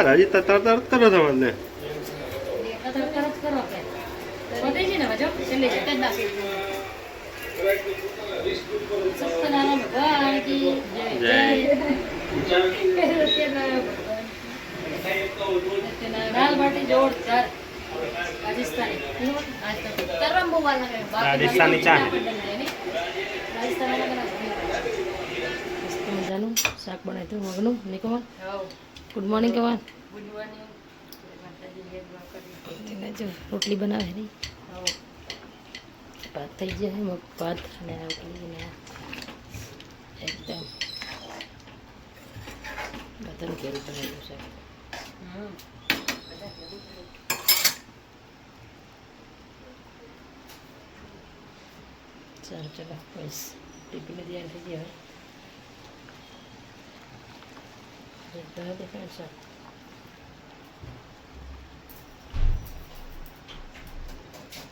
હજી તરત કરો તમને દાલ બાટી જોરદાર રાજસ્થાની ચા મજાનું શાક બનાવ્યું હતું મગનું નહીં કહેવાનું. ગુડ મોર્નિંગ કહેવાનું. Good morning. જો રોટલી બનાવે નહીં ભાત થઈ ગયા મગ ભાત અને રોટલી ને એકદમ બધાનું ઘેરું બનાવ્યું છે. ચાલો ચલો બસ ટિફિન તૈયાર થઈ ગયા હવે દેખાય શાક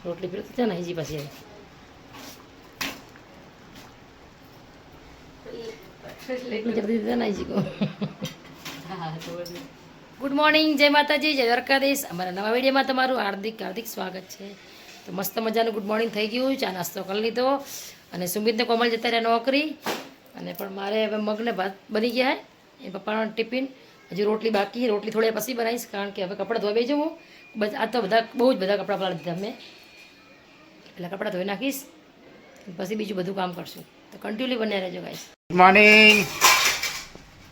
રોટલી પીડો તો ને હજી પાછી એટલું જલ્દી દીધા ને હજી ગુડ મોર્નિંગ જય માતાજી જય દ્વારકાધીશ. અમારા નવા વિડીયોમાં તમારું હાર્દિક હાર્દિક સ્વાગત છે. તો મસ્ત મજાનું ગુડ મોર્નિંગ થઈ ગયું, ચા નાસ્તો કરી લીધો અને સુમિતને કોમલ જતા રહ્યા નોકરી અને પણ મારે હવે મગને ભાત બની ગયા એ પપ્પાનો ટિફિન. હજુ રોટલી બાકી, રોટલી થોડી પછી બનાવીશ કારણ કે હવે કપડાં ધોઈ જવું. બસ આ તો બધા બહુ જ બધા કપડાં પલાળી દીધા અમે, એટલે કપડાં ધોઈ નાખીશ પછી બીજું બધું કામ કરશું. તો કન્ટિન્યુ બન્યા રહેજો guys. Good morning.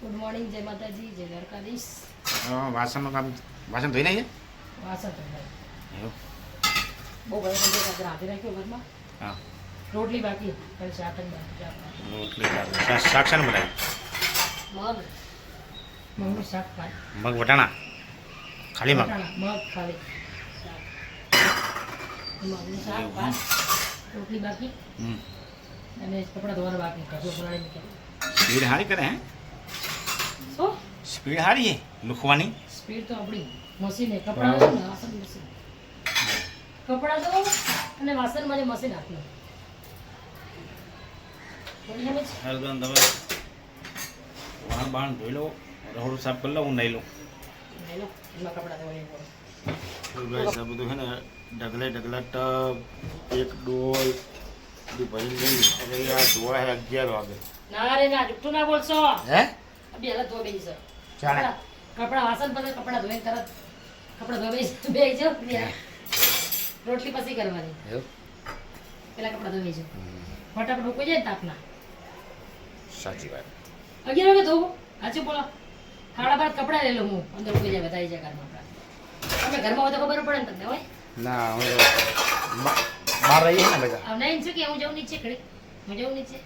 Good morning જય માતાજી જય દ્વારકાધીશ. વાસણનું કામ વાસણ ધોઈ નાખીએ. વાસણ તો બહુ બધા રાંધી રાખ્યો ઘરમાં. હા રોટલી બાકી પણ શાક જ બાકી. રોટલી શાક શાક બનાવ્યું. મગનું શાક ખાય. મગ વટાણા ખાલી મગ મગ ખાલી મગનું શાક ભાત રોટલી બાકી અને કપડાં ધોવાના બાકી કપડું પલાળી મૂકી. સ્પીડ સારી કરે હે. શું સ્પીડ સારી હે લુખવાની. સ્પીડ તો આપણી મશીન હે. કપડાં ધો ને વાસણ મશીન, કપડાં ધો અને વાસણમાં જે મશીન આપ્યું. હરદમ તમે વાણ બાણ ધોઈ લો, રહોડું સાફ કરી લો, હું નહીં લઉં. એમાં કપડાં ધોઈ બધું છે ને ઢગલે ઢગલા ટબ એક ડોલ બધું ભરી લઈ. હવે આ ધોવા હે 11 વાગે. ના રે ના જુઠ્ઠું ના બોલશો. હે બે હાલત ધોઈ બેસી સર ચાલે. કપડાં વાસણ પર કપડાં ધોઈને તરત કપડાં ધોઈ બેસી રોટલી પછી કરવાની. પેલા કપડાં ધોઈ છે ફટાફટ ઉકળી જાય ને તાપના. સાચી વાત. 11 વાગે ધોવું સાચું બોલો. 12:30 કપડાં લઈ લો હું અંદર ઉકળી જાય બધા જાય ઘરમાં. તમે ઘરમાં હોય તો ખબર પડે ને તમને હોય. ના હવે બહાર રહીએ ને બધા. હવે નહીં શું કે હું જાઉં નીચે ખડી હું જાઉં નીચે.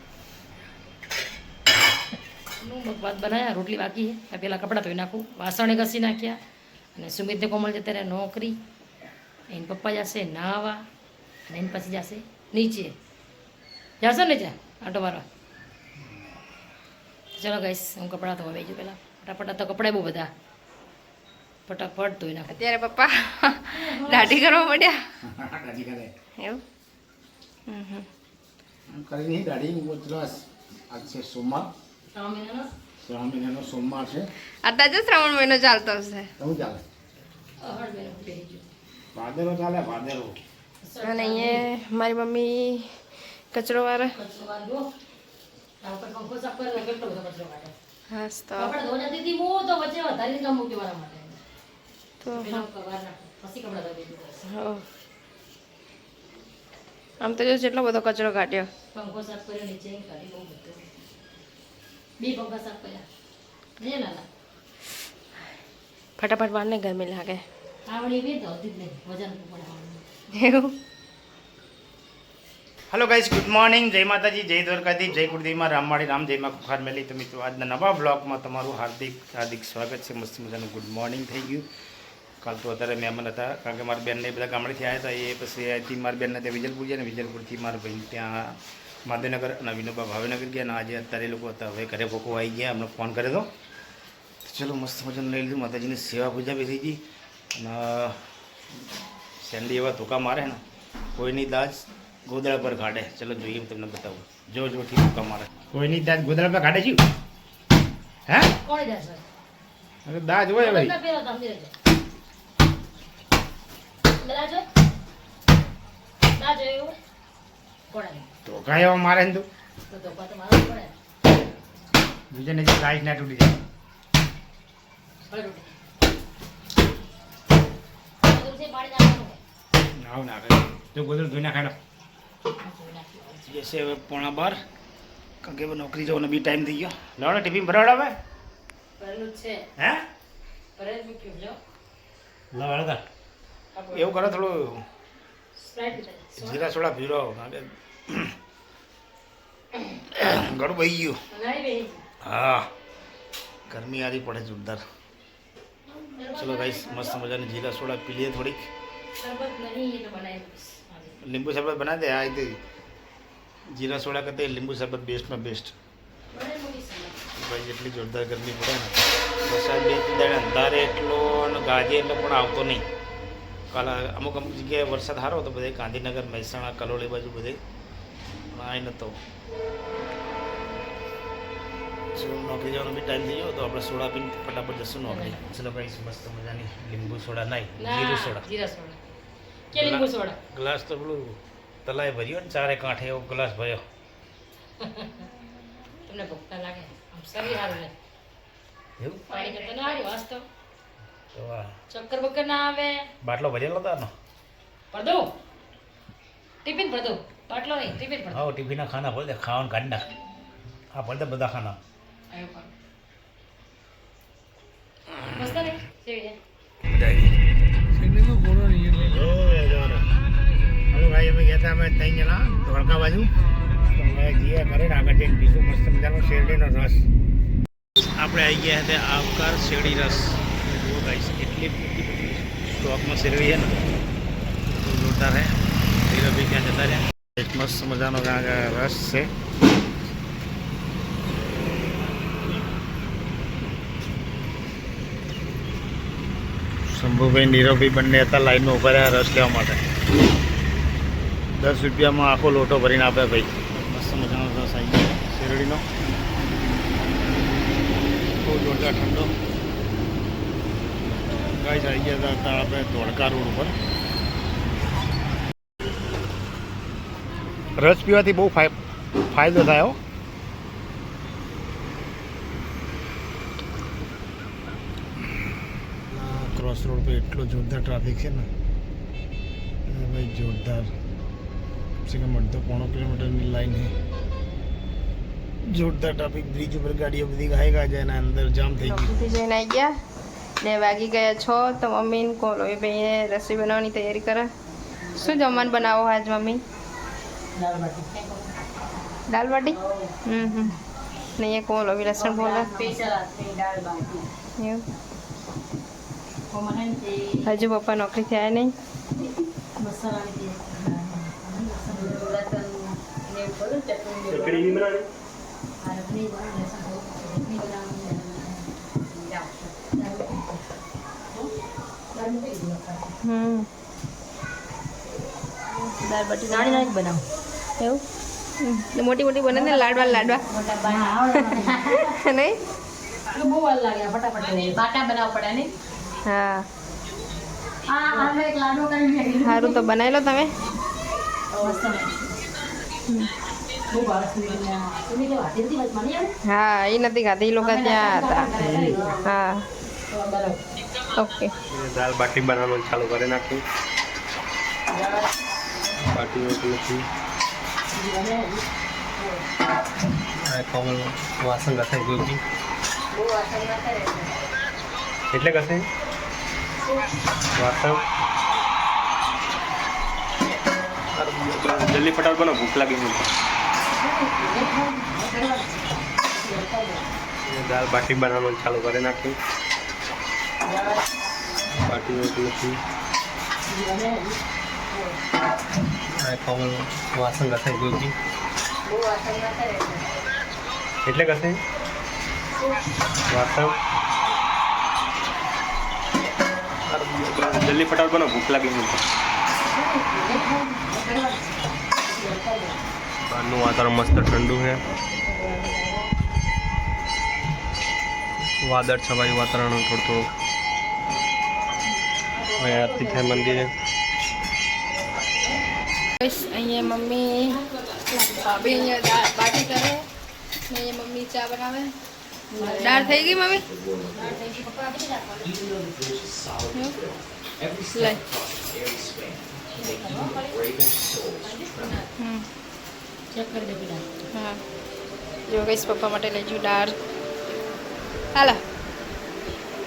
ભાત બનાવ્યા, રોટલી બાકી છે. પેલા કપડાં ધોઈ નાખું, વાસણે ઘસી નાખ્યા અને સુમિતને કોમલ જતા રહ્યા નોકરી. એને પપ્પા જશે નાહવા અને એને પછી જશે નીચે. જશો ને ત્યાં આટો મારવા. ચલો ગાઈસ હું કપડાં ધોવા બેસું પહેલાં ફટાફટ. તો કપડાં બહુ બધા ફટાફટ ધોઈ નાખું. અત્યારે પપ્પા દાઢી કરવા મળ્યા દાઢી કરે એવું. કરી નહીં દાઢી ઉતરસ. આજ છે સોમવાર, શ્રાવણ મહિનાનો સોમવાર છે. અત્યારે જ શ્રાવણ મહિનો ચાલતો હશે શું ચાલે? ભાદરો ચાલે ભાદરો. અને અહીંયા મારી મમ્મી કચરો વાળે. હા તો આમ તો જો જેટલો બધો કચરો કાઢ્યો. પંખો સાફ કર્યો નીચે કાઢી બહુ બધું. બે પંખા સાફ કર્યા ને ના ફટાફટ વાળને ગરમી લાગે આવડી બી તો હતી જ નહીં વજન પડે. એવું. હેલો ગાઈસ, ગુડ મોર્નિંગ, જય માતાજી, જય દ્વારકાધીશ, જય કુળદેવીમાં, રામવાડી રામ, જય માં કુખાર મેલી. તો મિત્રો આજના નવા બ્લોગમાં તમારું હાર્દિક હાર્દિક સ્વાગત છે. મસ્ત મજાનું ગુડ મોર્નિંગ થઈ ગયું. કાલ તો અત્યારે મહેમાન હતા કારણ કે મારા બેનને બધા ગામડેથી આવ્યા હતા. એ પછી અહીંથી મારા બેનને ત્યાં વિજલપુર ગયા ને વિજલપુરથી મારા ભાઈ ત્યાં માધવનગર અને વિનોબા ભાવનગર ગયા ને આજે અત્યારે લોકો હતા. હવે ઘરે ભોકો આવી ગયા, અમને ફોન કર્યો હતો. ચલો મસ્ત મજાનું લઈ લીધું, માતાજીની સેવા પૂજા બી થઈ ગઈ અને સેન્ડી એવા ધોકા મારે ને કોઈની દાજ ગોદડા પર કાઢે. ચલો જોઈએ, હું તમને બતાવું. જો જોથી ધોકા મારે કોઈની દાજ ગોદડા પર કાઢે છે. હે કોણ જાય સર? અરે દાજ હોય ભાઈ. ના પહેરો તો સમજી લેજો. દાજ હોય? દાજ હોય એવું? કોણે? તો કાંઈ એવા મારે ને તું તો ધોકા તો મારવો પડે. બીજા ને દાજ ના તૂટી જાય. ભલે તૂટે. બધું છે પાણી નાખવાનું હોય. આવું ના કરે જો ગોદડું ધોઈ નાખાડો. જશે હવે 11:15 કારણ કે હવે નોકરી જવાનો બી ટાઈમ થઈ ગયો. લાવડો ટિફિન ભરાવડો હવે. ભરેલું જ છે. હે ભરેલું મૂક્યું જો. લાવડો એવું કરો થોડું સ્પ્રાઇટ પીતા. જીરા સોડા પીરો કારણ કે ઘણું બહી ગયું. નાઈ બેહી. હા ગરમી આરી પડે જોરદાર. ચલો ગાઈસ મસ્ત મજાની જીરા સોડા પી લઈએ થોડીક. શરબત નહીં એ તો બનાવી દઈશ. લીંબુ શરબત બના દે આ રીતે જીરા સોડા કરતા લીંબુ શરબત બેસ્ટમાં બેસ્ટ. બનાવી દઈશ. ભાઈ જેટલી જોરદાર ગરમી પડે ને વરસાદ બે દાડે અંધારે એટલો અને ગાજે એટલો પણ આવતો નહીં. કાલે અમુક જગ્યાએ વરસાદ સારો હતો બધે ગાંધીનગર મહેસાણા કલોળી બાજુ બધે પણ આવી નહોતો. નોકરી જવાનો બી ટાઈમ થઈ ગયો તો આપણે સોડા પીને ફટાફટ જશું નોકરી. ચલો ગાઈસ મસ્ત મજાની લીંબુ સોડા નહીં જીરું સોડા. જીરા સોડા. કે લીંબુ સોડા. ગ્લાસ તો પેલું તલાય ભર્યો ને ચારે કાંઠે એવો ગ્લાસ ભર્યો. તમને ભૂખતા લાગે આમ શરીર સારું રહે. એવું પાણી કરતા ના આવી વાસ્તવ તો વાહ ચક્કર બક્કર ના આવે. બાટલો ભરેલો હતો આનો. ભર દઉં ટિફિન ભર દઉં બાટલો નહીં ટિફિન ભર દઉં. હા ટિફિનના ખાના ભરી દે ખાવાનું કાઢી નાખ. હા ભરી દે બધા ખાના. આવ્યો પણ મસ્ત ને સેવી છે. હલો ભાઈ અમે ગયા હતા અમે 3 જણા ધોળકા બાજુ તો અમે જઈએ ઘરે ને આગળ જઈને બીજું મસ્ત મજાનો શેરડીનો રસ. આપણે આવી ગયા હતા આવકાર શેરડી રસ. જુઓ ગાઈસ એટલી બધી સ્ટોકમાં શેરડી છે ને બહુ જોરદાર છે. ધીરભાઈ ત્યાં જતા રહ્યા. એક મસ્ત મજાનો રસ છે. શંભુભાઈ નીરવભાઈ બંને હતા લાઈનમાં ઉભા રહ્યા રસ લેવા માટે. 10 રૂપિયામાં આખો લોટો ભરીને આપે ભાઈ. મસ્ત મજાનો રસ આવી ગયો શેરડીનો બહુ જોરદાર ઠંડો. ગાઈસ આવી ગયા હતા આપણે ધોળકા રોડ ઉપર. રસ પીવાથી બહુ ફાયદો થાય હો. ક્રોસ રોડ પર એટલો જોરદાર ટ્રાફિક છે ને ભાઈ જોરદાર. કમસે કમ અડધો પોણો કિલોમીટરની લાઈન છે. જોરદાર ટ્રાફિક. બ્રિજ ઉપર ગાડીઓ બધી ગાય જાય ને અંદર જામ થઈ ગયું. નોકરીથી જઈને આવી ગયા ને વાગી ગયા 6 તો મમ્મી ને કોલો એ ભાઈ રસોઈ બનાવવાની તૈયારી કરે. શું જમવાનું બનાવો આજ મમ્મી? દાલ બાટી. ને અહીંયા કોલો બી લસણ બોલે એવું. હજુ પપ્પા નોકરીથી આવ્યા નહીં. દાળ બાટી નાની નાની બનાવો એવું. મોટી મોટી બને ને લાડવા લાડવા નહીં. બહુ વાર લાગે ફટાફટ બાટા બનાવવા પડે નહીં. હા એક લાડુ કરી સારું તો બનાવી લો તમે. હા એ નથી ખાતી એ લોકો ત્યાં હતા. હા ઓકે. દાલ બાટી બનાવવાનું ચાલુ કરી નાખ્યું. બાટી નથી કોમલ વાસણ ઘસાઈ ગયું છે એટલે ઘસાઈ વાસણ જલ્દી ફટાફટ બનો ભૂખ લાગી મને. દાલ બાટી બનાવવાનું ચાલુ કરી નાખ્યું. બાટી નથી કોમલ વાસણ ઘસાઈ ગયું છે એટલે ઘસાઈ વાસણ જલ્દી ફટાફટ બનો ભૂખ લાગી મને. બહારનું વાતાવરણ મસ્ત ઠંડુ છે. વાદળ છવાયું વાતાવરણ થોડું થોડું. હવે આરતી થાય મંદિરે. અહીંયા મમ્મી ભાભી અહીંયા બાટી કરે ને અહીંયા મમ્મી ચા બનાવે. દાળ થઈ ગઈ મમ્મી? લઈ ચેક કરી દે પેલા. હા જો ગઈશ પપ્પા માટે લઈ જઉં દાળ. હાલો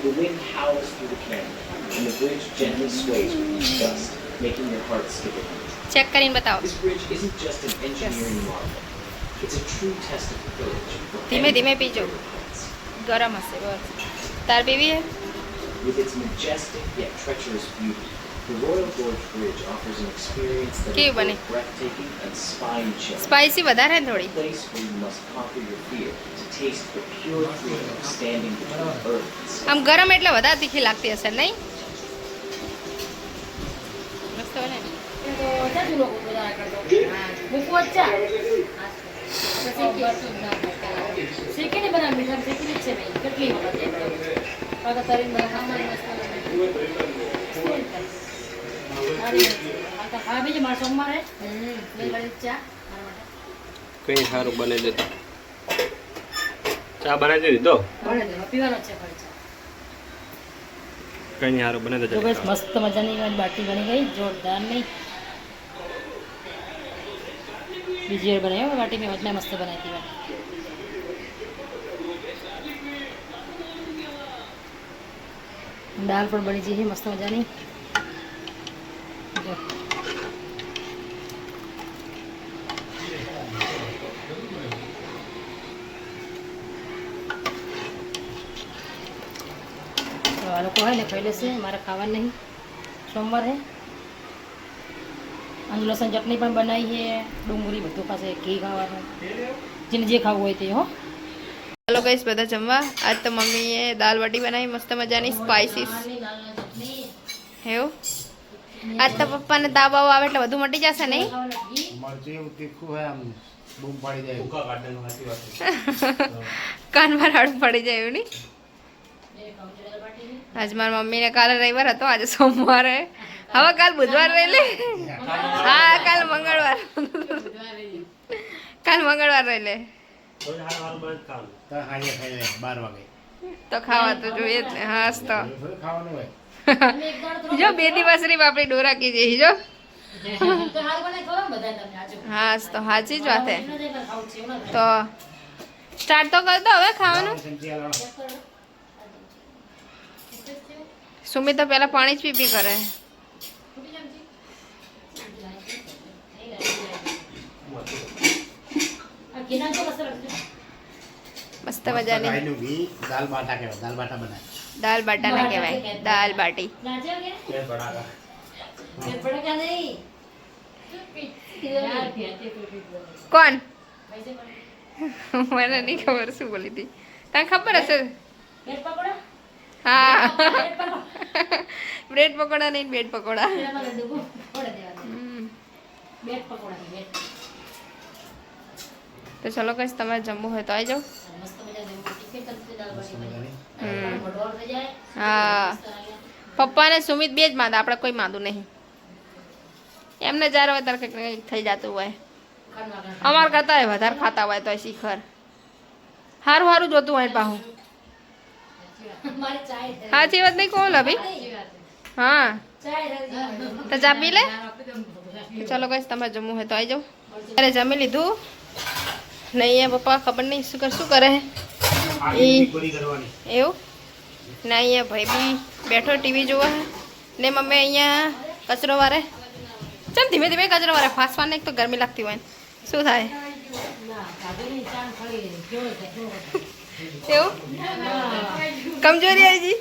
The wind howls through the canyon, and the bridge gently sways with each gust, making your heart skip a beat. Check કરીને બતાવો. This bridge isn't just an engineering marvel. It's a true test of courage. for ધીમે ધીમે anyone પીજો. who overcomes. ગરમ હશે બસ. તાર PV હે? With its majestic yet treacherous beauty, the Royal Gorge Bridge offers an experience that કેવી is બની? both breathtaking and spine-chilling. Spicy વધારે ને થોડી. A place where you must conquer your fear to taste the pure freedom of standing between earth and sky. આમ ગરમ એટલે વધારે તીખી લાગતી હશે નહીં? મસ્ત બને ને? તો ચાચુ લોકો બધા કરતો. મૂકવો જ ચા. શેકીને બનાવ મીઠા શેકીને જ છે ભાઈ. કેટલી વખત એકદમ. પાછા તરીને બનાવવામાં મસ્ત લાગે. હા બીજું મારા સોમવારે લઈ વાળી ચા મારા માટે. કંઈ સારું બને દેતો. ચા બનાવી દીધો. ભણે દે પીવાનો જ છે ફરી ચા. કંઈ સારું બને તો દેતો. બસ મસ્ત મજાની મારી બાટી બની ગઈ જોરદાર નહીં. બીજી વાર બનાવી બાટી મેં વચમાં મસ્ત બનાવી હતી બાટી. દાળ પણ બની જઈ છે મસ્ત મજાની. જો. તો આ લોકો હોય ને ખાઈ લેશે મારે ખાવા નહીં સોમવાર હે. અને લસણ ચટણી પણ બનાવી છે ડુંગળી બધું ખાશે ઘી ખાવાનું જેને જે ખાવું હોય તે હો. ચાલો ગઈશ બધા જમવા. આજ તો મમ્મીએ દાલ બાટી બનાવી મસ્ત મજાની સ્પાઇસી. એવું આજ તો પપ્પાને તાવ બાવ આવે એટલે વધુ મટી જશે નહીં? મરચું એવું તીખું હોય આમ બૂમ પાડી જાય. કાનમાં રાડું પડી જાય એવું નહીં? આજ મારા મમ્મીને કાલે રવિવાર હતો આજે સોમવારે. હવે કાલ બુધવાર રહી લે. હા કાલ મંગળવાર. કાલ મંગળવાર રહી લે. તો આજે ખાઈ લે 12 વાગે. તો ખાવા તો જોઈએ જ ને. હાસ તો થોડું ખાવાનું હોય. જો 2 દિવસની બાપડી ડોરા કીધી જો. હાસ તો સાચી જ વાત હે. તો સ્ટાર્ટ તો કર દો હવે ખાવાનું. ચમચી હાલો. સુમિત તો પહેલા પાણી જ પી કરે. મસ્ત મજાની ગાયનું ઘી દાલ બાટા કહેવાય. દાલ બાટા બનાય. દાલ બાટા ના કહેવાય દાલ બાટી. તે બડાકા. કોણ? મને નહીં ખબર શું બોલી હતી. તને ખબર હશે? હા બ્રેડ પકોડા નહીં બ્રેડ પકોડા. તો ચલો કઈ તમારે જમવું હોય તો આવી જાઓ. હા પપ્પા ને સુમિત બે જ માંદા આપણે કોઈ માંદું નહીં. એમને જ્યારે હોય ત્યારે કંઈક થઈ જતું હોય. અમારે કરતા હોય વધારે ખાતા હોય તો શિખર સારું સારું જોતું હોય પાછું. સાચી વાત નહીં કહું લભી. હા તો ચા પી લે. ચલો કઈ તમારે જમવું હોય તો આવી જાઓ. અરે જમી લીધું ને અહીંયા પપ્પા ખબર નહીં શું કરે પૂરી કરવાની. એવું ને અહીંયા ભાઈ બી બેઠો ટીવી જોવા ને મમ્મી અહીંયા કચરો વારે. ચાલ ધીમે ધીમે કચરો વારે ફાસવાને એક તો ગરમી લાગતી હોય શું થાય એવું કમજોરી આવી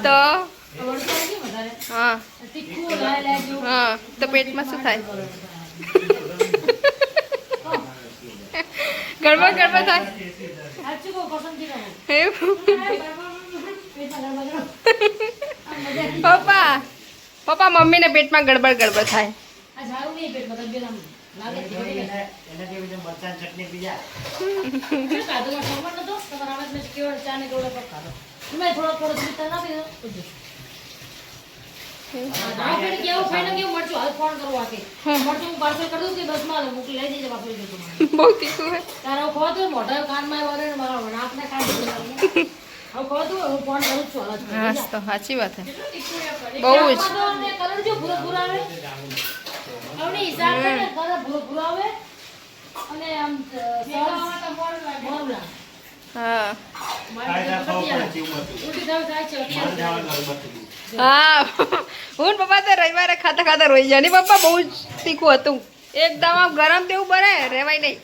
તો હા હા તો પેટમાં શું થાય ગડબડ થાય પપ્પા પપ્પા મમ્મીને પેટમાં ગડબડ થાય એનાથી પછી મરચાં ચટણી બીજા ખાધો માં ખબર નતો તમારા આવાજ મેં કેવળ ચા ને ગોળો પર ખાધો તમે થોડો થોડો સ્વીટ નાખી દો ના પેડી કેવું ખાઈને કેવું મરચું હાલ ફોન કરો આકે મરચું હું પાર્સલ કરી દઉં કે 10 માં મોકલી લઈ જજો પાછું જજો બહુ તીખું હે તારો ખોતો મોઢા કાનમાં વરે ને મારા નાકને કાઢી દીધા હવે ખોતો હું ફોન કરું છું હાલ હા તો સાચી વાત હે બહુ જ કલર જો પૂરો પૂરો આવે હવે હિસાબ કરીને કલર પૂરો પૂરો આવે અને આમ મોરલા હા કાયદા ખાવ પડે જીવ મત ઉલટી થાવ થાય છે હા હું ને પપ્પા તો રવિવારે ખાતા ખાતા રોઈ જાય ને પપ્પા બહુ જ તીખું હતું એકદમ આમ ગરમ તેવું બને રેવાય નહીં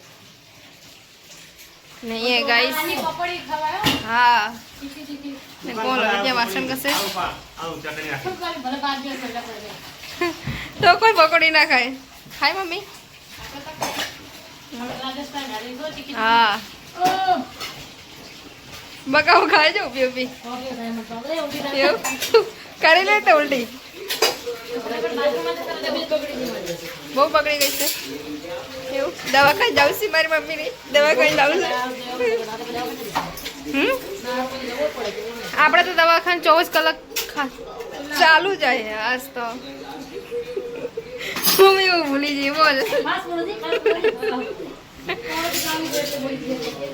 નહીં એ ગાઈસ પપડી ખવાય હા તીખી તીખી ને કોણ લઈ વાસણ કસે આવું ચટણી નાખી ભલે બાદ દિવસ પહેલા કરી દે તો કોઈ પકોડી ના ખાય ખાય મમ્મી રાજસ્થાન હારી તો તીખી હા ઓ બકાવું ખાય છે ઉભી ઉભી ઓકે થાય મત એ ઉલટી થાય એવું કરી લે તો ઉલટી બહુ પકડી ગઈ છે એવું દવાખાને જાઉં છું મારી મમ્મીની દવાખાને જાઉં છું આપણે તો દવાખાને 24 કલાક ચાલુ જાય આજ તો મમ્મી એવું ભૂલી જઈ બોલ ખાસ બોલજી ખાસ બોલજી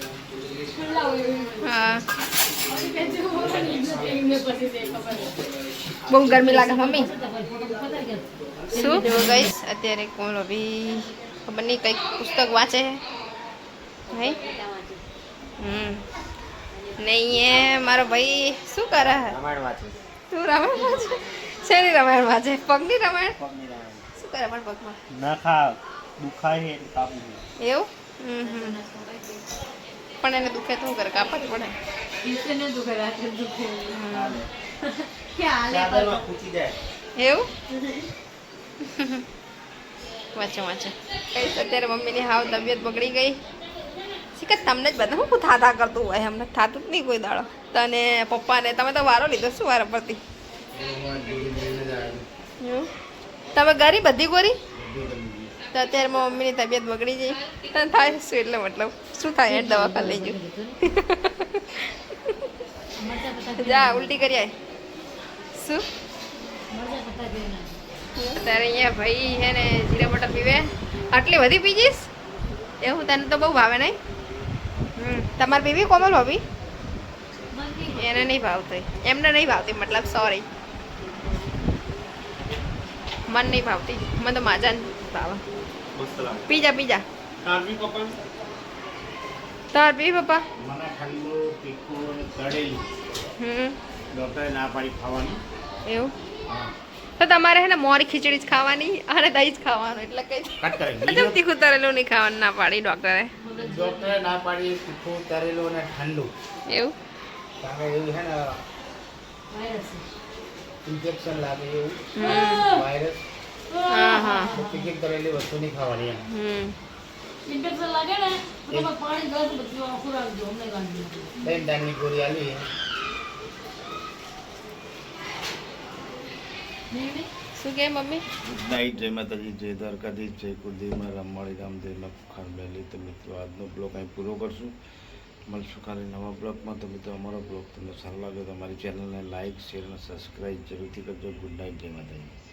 હા બહુ ગરમી લાગે મમ્મી શું જો ગઈશ અત્યારે કોણ બી ખબર નહીં કંઈક પુસ્તક વાંચે હે નહીં એ મારો ભાઈ શું કરે હે રામાયણ વાંચે તું રામાયણ વાંચે શેની રામાયણ વાંચે પગની રામાયણ શું કરે પણ પગમાં ના ખા દુખાય છે કાપું એવું પણ એને દુખે તો શું કરે કાપા જ પડે ચાદરમાં ખૂંચી જાય એવું વાંચો વાંચો કઈ અત્યારે મમ્મીની હાવ તબિયત બગડી ગઈ શીખર તમને જ બધા હું થાતા કરતું હોય અમને થાતું જ નહીં કોઈ દાડો તને પપ્પાને તમે તો વારો લીધો શું વારો પરથી એવું? તમે ગરી બધી ગોરી તો અત્યારે મારી મમ્મીની તબિયત બગડી ગઈ તને થાય શું એટલે મતલબ શું થાય એ દવાખાને લઈ ગયું જા ઉલટી કરી આય શું અત્યારે અહીંયા ભાઈ હે ને જીરા બટર પીવે આટલી બધી પી જઈશ એવું તને તો બહુ ભાવે નહીં તમારે પીવી કોમલ ભાભી એને નહીં ભાવતી એમને નહીં ભાવતી મતલબ સોરી મન નહીં ભાવતી મને તો માજા જ ભાવે મસ્ત લાગે પીજા પીજા કાપી પપ્પા તાર પી પપ્પા મને ઠંડુ તીખું અને તળેલું ડૉક્ટરે ના પાડી ખાવાની એવું તો તમારે હે ને મોરી ખીચડી જ ખાવાની અને દહીં જ ખાવાનું એટલે કઈ કટ કરે એકદમ તીખું તરેલું નહીં ખાવાનું ના પાડી ડૉક્ટરે ડૉક્ટરે ના પાડી તીખું તળેલું અને ઠંડુ એવું કારણ કે એવું છે ને ઇન્જેક્શન લાગે એવું વાયરસ હા હા તીખી તળેલી વસ્તુ નહીં ખાવાની એમ ઇન્ફેક્શન લાગે ને તો પાણી ગળું બધું આખું રાખજો અમને કાઢી ત્રણ ટાઈમની ગોળી આવી શું કહે મમ્મી ગુડ નાઇટ જય માતાજી જય દ્વારકાધીશ જય કુલદેવમાં રામવાળી રામદેવમાં કુખાર મેલી તો મિત્રો આજનો બ્લોગ અહીં પૂરો કરશું મળશું કાલે નવા બ્લોગમાં તો મિત્રો અમારો બ્લોગ તમને સારો લાગે તો અમારી ચેનલને લાઇક શેર અને સબસ્ક્રાઈબ જરૂરથી કરજો ગુડ નાઇટ જય માતાજી